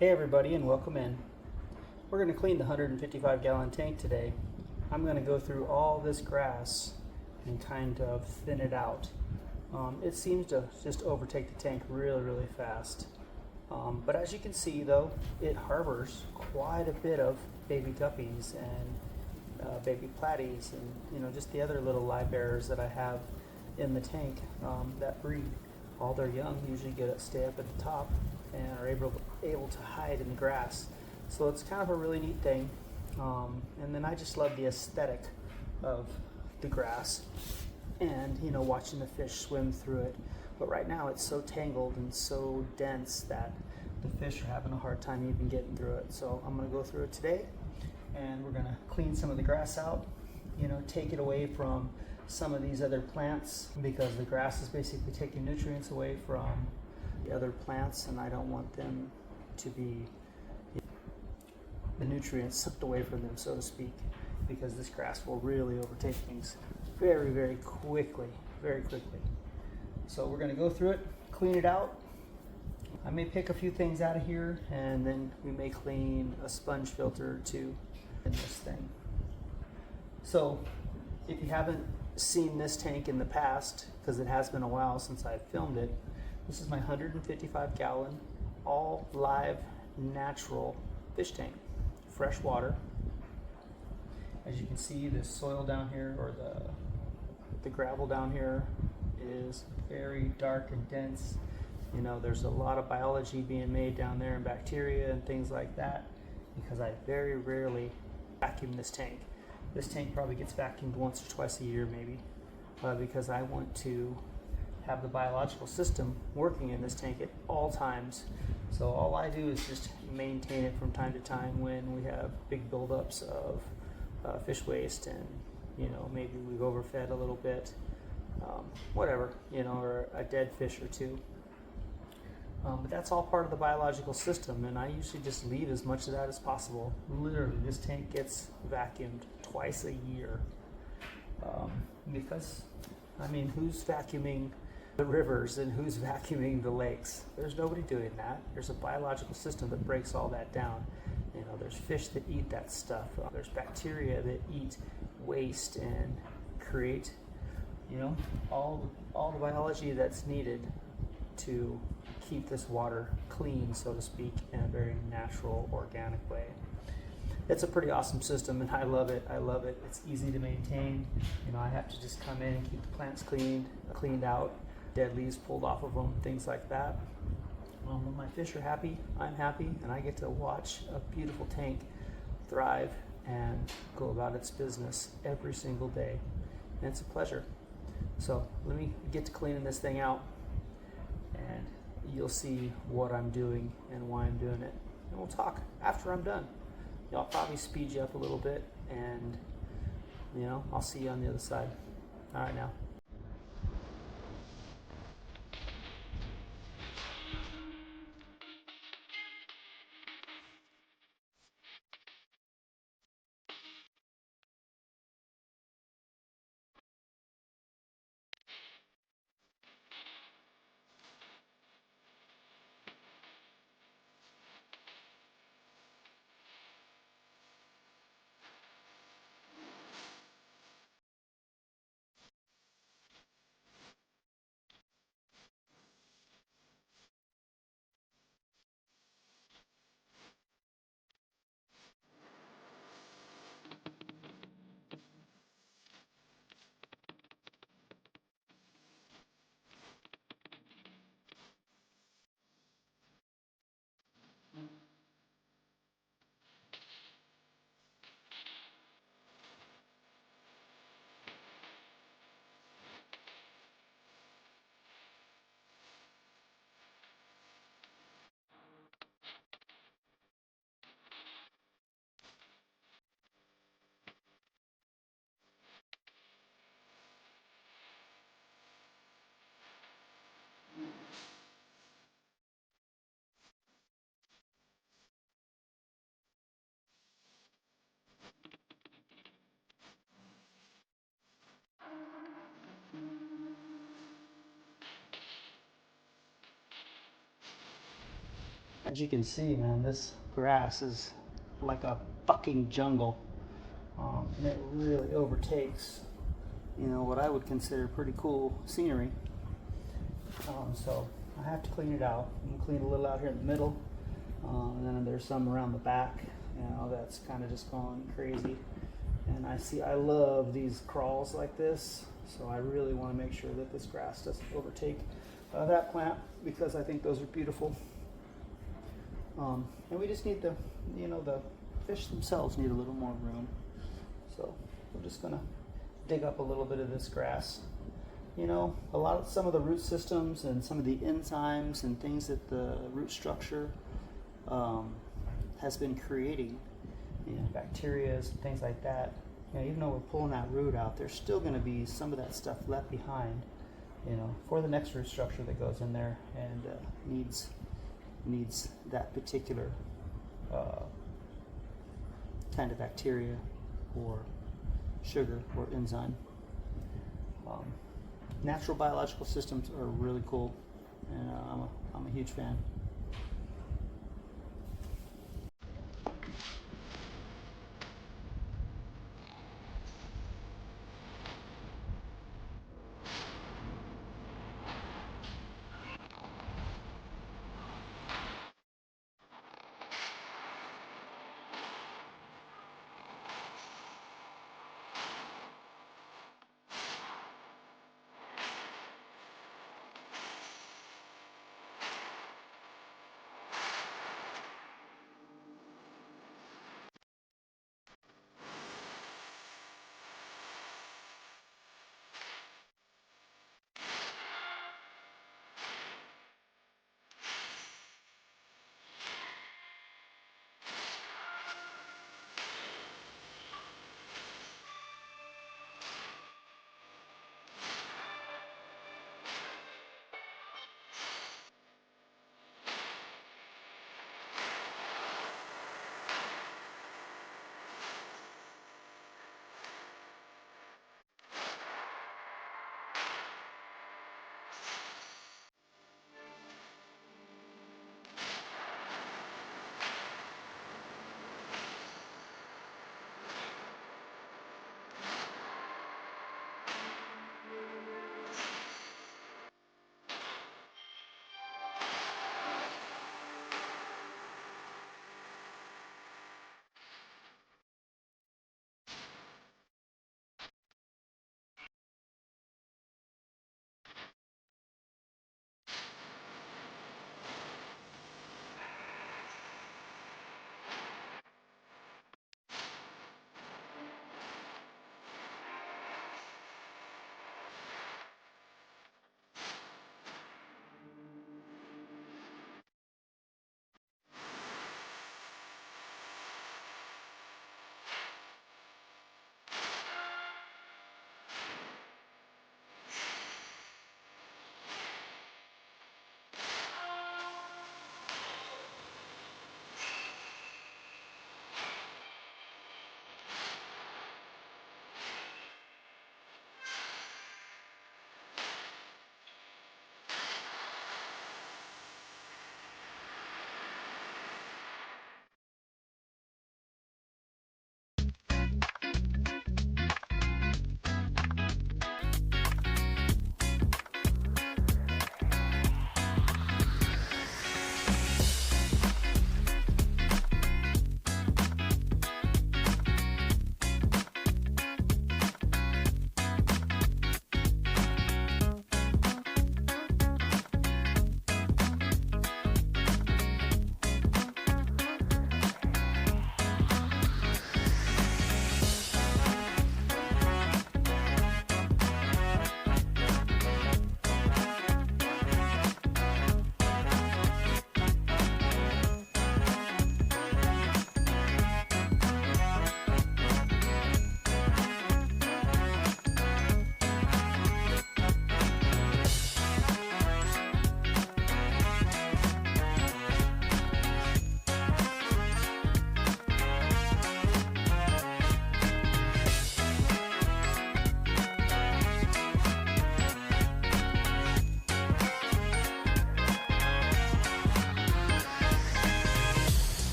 Hey everybody, and welcome in. We're going to clean the 155-gallon tank today. I'm going to go through all this grass and kind of thin it out. It seems to just overtake the tank really fast. But as you can see though, it harbors quite a bit of baby guppies and baby platies and just the other little live bearers that I have in the tank that breed. All their young usually stay up at the top and are able to hide in the grass. So it's kind of a really neat thing. And then I just love the aesthetic of the grass and watching the fish swim through it. But right now it's so tangled and so dense that the fish are having a hard time even getting through it. So I'm going to go through it today and we're going to clean some of the grass out, take it away from some of these other plants because the grass is basically taking nutrients away from the other plants, and I don't want them to be the nutrients sucked away from them, so to speak, because this grass will really overtake things very quickly, very quickly. So we're going to go through it, clean it out. I may pick a few things out of here, and then we may clean a sponge filter or two in this thing. So if you haven't seen this tank in the past, because it has been a while since I filmed it, this is my 155-gallon all live natural fish tank, fresh water. As you can see, the soil down here, or the gravel down here, is very dark and dense. There's a lot of biology being made down there, and bacteria and things like that, because I very rarely vacuum this tank. This tank probably gets vacuumed once or twice a year maybe, because I want to have the biological system working in this tank at all times. So all I do is just maintain it from time to time when we have big buildups of fish waste and maybe we've overfed a little bit, whatever, or a dead fish or two. But that's all part of the biological system, and I usually just leave as much of that as possible. Literally, this tank gets vacuumed twice a year because, who's vacuuming the rivers and who's vacuuming the lakes? There's nobody doing that. There's a biological system that breaks all that down. There's fish that eat that stuff. There's bacteria that eat waste and create, all the biology that's needed to keep this water clean, so to speak, in a very natural, organic way. It's a pretty awesome system, and I love it. It's easy to maintain. I have to just come in and keep the plants cleaned out, dead leaves pulled off of them, things like that. When my fish are happy, I'm happy, and I get to watch a beautiful tank thrive and go about its business every single day. And it's a pleasure. So let me get to cleaning this thing out, and you'll see what I'm doing and why I'm doing it. And we'll talk after I'm done. I'll probably speed you up a little bit, and I'll see you on the other side. All right now. As you can see, man, this grass is like a fucking jungle. And it really overtakes, you know, what I would consider pretty cool scenery. So I have to clean it out. I'm gonna clean a little out here in the middle, and then there's some around the back. You know, that's kind of just going crazy. And I love these crawls like this, so I really want to make sure that this grass doesn't overtake that plant, because I think those are beautiful. And we just need the fish themselves need a little more room. So we're just gonna dig up a little bit of this grass. You know, some of the root systems and some of the enzymes and things that the root structure has been creating, you know, bacteria and things like that. You know, even though we're pulling that root out, there's still going to be some of that stuff left behind, you know, for the next root structure that goes in there and needs that particular kind of bacteria or sugar or enzyme. Natural biological systems are really cool, and I'm a huge fan.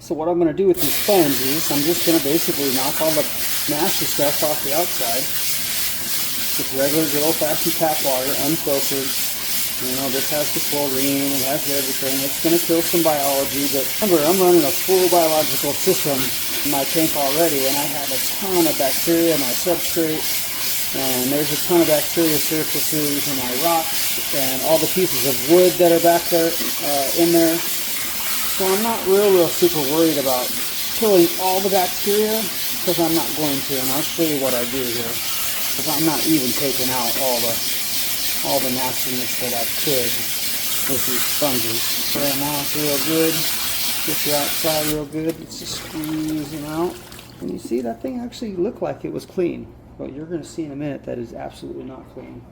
So what I'm going to do with these sponges, I'm just going to basically knock all the nasty stuff off the outside with regular good old-fashioned tap water, unfiltered. You know, this has the chlorine, it has everything. It's going to kill some biology, but remember, I'm running a full biological system in my tank already, and I have a ton of bacteria in my substrate, and there's a ton of bacteria surfaces in my rocks, and all the pieces of wood that are back there, in there. So I'm not real super worried about killing all the bacteria, because I'm not going to, and I'll show you what I do here. Because I'm not even taking out all the nastiness that I could with these sponges. Right now it's real good. Get the outside real good. It's just squeezing out. And you see that thing actually looked like it was clean. But you're going to see in a minute that is absolutely not clean.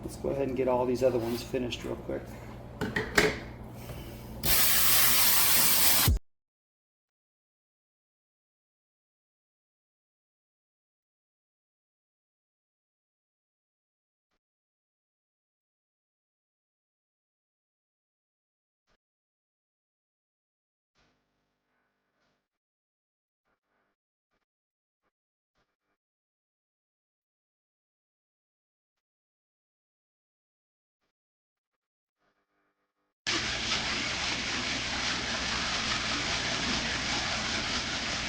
Let's go ahead and get all these other ones finished real quick.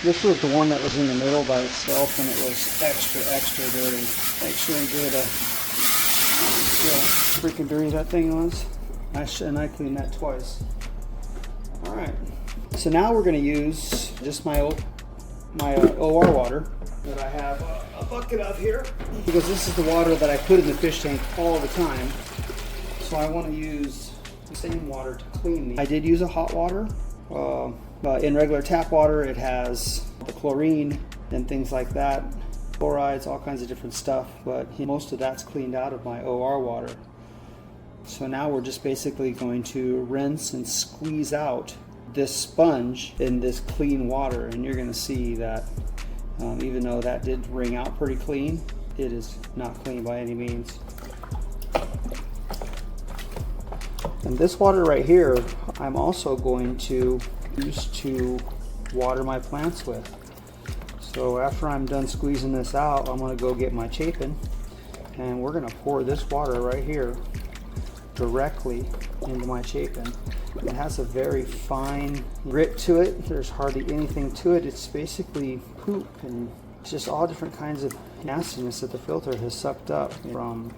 This was the one that was in the middle by itself, and it was extra dirty. Make sure and get see how freaking dirty that thing was. And I cleaned that twice. Alright, so now we're going to use just my OR water that I have a bucket of here, because this is the water that I put in the fish tank all the time. So I want to use the same water to clean these. I did use a hot water. In regular tap water, it has the chlorine and things like that, chlorides, all kinds of different stuff, but most of that's cleaned out of my OR water. So now we're just basically going to rinse and squeeze out this sponge in this clean water, and you're going to see that even though that did wring out pretty clean, it is not clean by any means. And this water right here, I'm also going to use to water my plants with. So after I'm done squeezing this out, I'm going to go get my chapin, and we're going to pour this water right here directly into my chapin. It has a very fine grit to it. There's hardly anything to it. It's basically poop, and it's just all different kinds of nastiness that the filter has sucked up from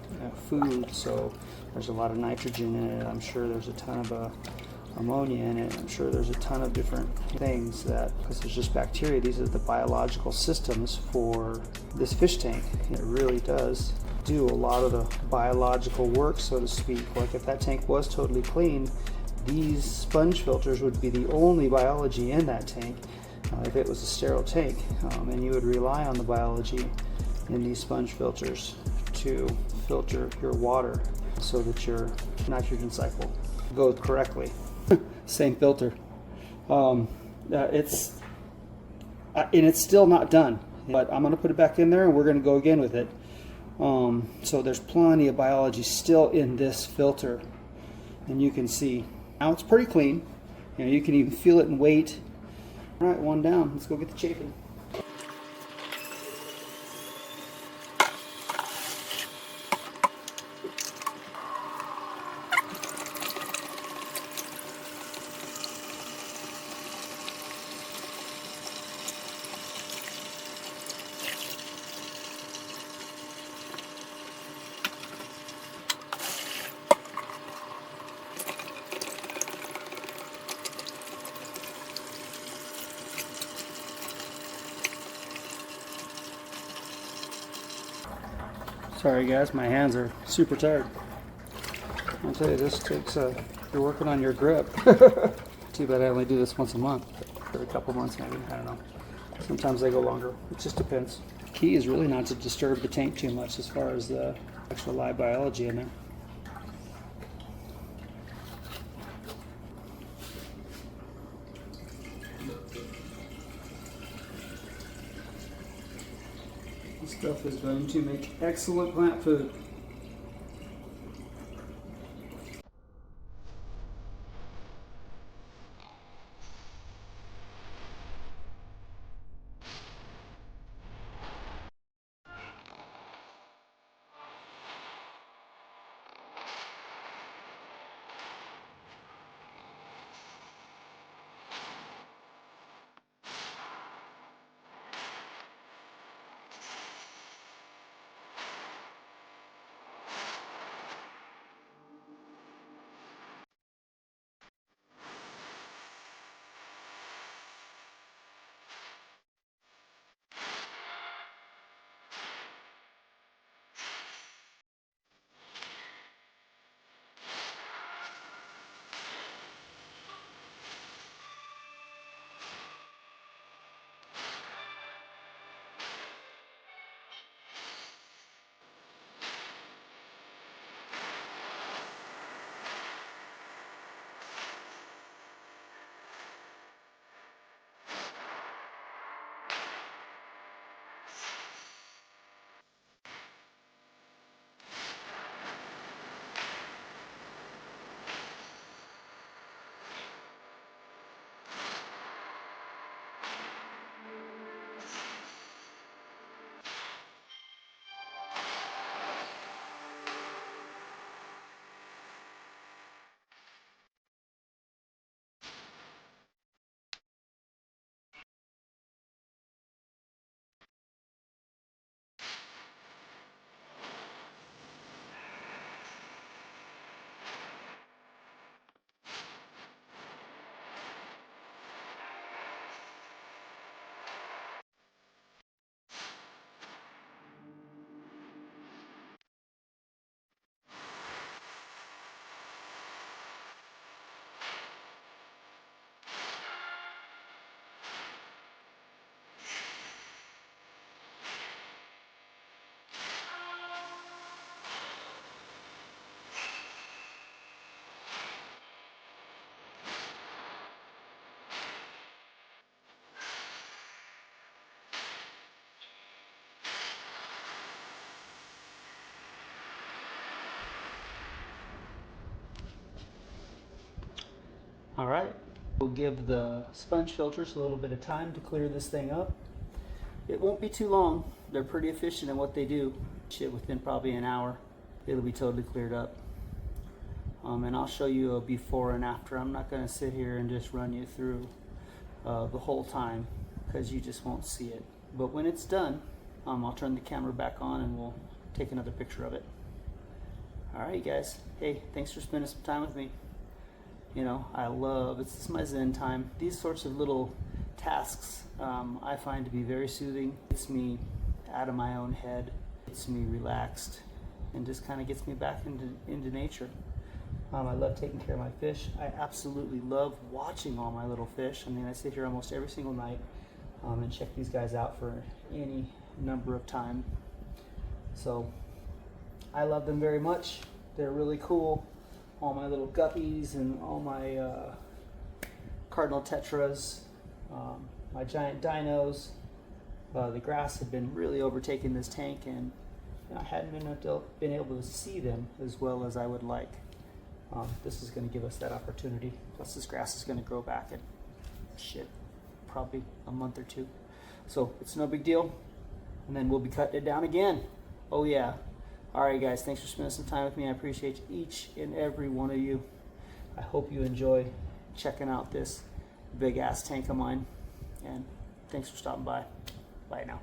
food. So there's a lot of nitrogen in it. I'm sure there's a ton of ammonia in it. I'm sure there's a ton of different things that, because there's just bacteria, these are the biological systems for this fish tank. It really does do a lot of the biological work, so to speak. Like if that tank was totally clean, these sponge filters would be the only biology in that tank if it was a sterile tank, and you would rely on the biology in these sponge filters to filter your water so that your nitrogen cycle goes correctly. Same filter. And it's still not done, but I'm going to put it back in there and we're going to go again with it. So there's plenty of biology still in this filter, and you can see now it's pretty clean. You know, you can even feel it in weight. All right, one down. Let's go get the chafing. Sorry guys, my hands are super tired. I'll tell you, this takes you're working on your grip. Too bad I only do this once a month, or a couple months maybe, I don't know. Sometimes they go longer, it just depends. The key is really not to disturb the tank too much as far as the actual live biology in there. This stuff is going to make excellent plant food. All right, we'll give the sponge filters a little bit of time to clear this thing up. It won't be too long. They're pretty efficient in what they do. Shit, within probably an hour, it'll be totally cleared up. And I'll show you a before and after. I'm not going to sit here and just run you through the whole time because you just won't see it. But when it's done, I'll turn the camera back on and we'll take another picture of it. All right, you guys. Hey, thanks for spending some time with me. You know, this is my Zen time. These sorts of little tasks I find to be very soothing. Gets me out of my own head, gets me relaxed, and just kind of gets me back into nature. I love taking care of my fish. I absolutely love watching all my little fish. I mean, I sit here almost every single night and check these guys out for any number of time. So I love them very much. They're really cool. All my little guppies and all my cardinal tetras, my giant dinos. The grass had been really overtaking this tank, and I hadn't been able to see them as well as I would like. This is going to give us that opportunity. Plus this grass is going to grow back in probably a month or two. So it's no big deal. And then we'll be cutting it down again. Oh yeah. All right, guys, thanks for spending some time with me. I appreciate each and every one of you. I hope you enjoy checking out this big ass tank of mine. And thanks for stopping by. Bye now.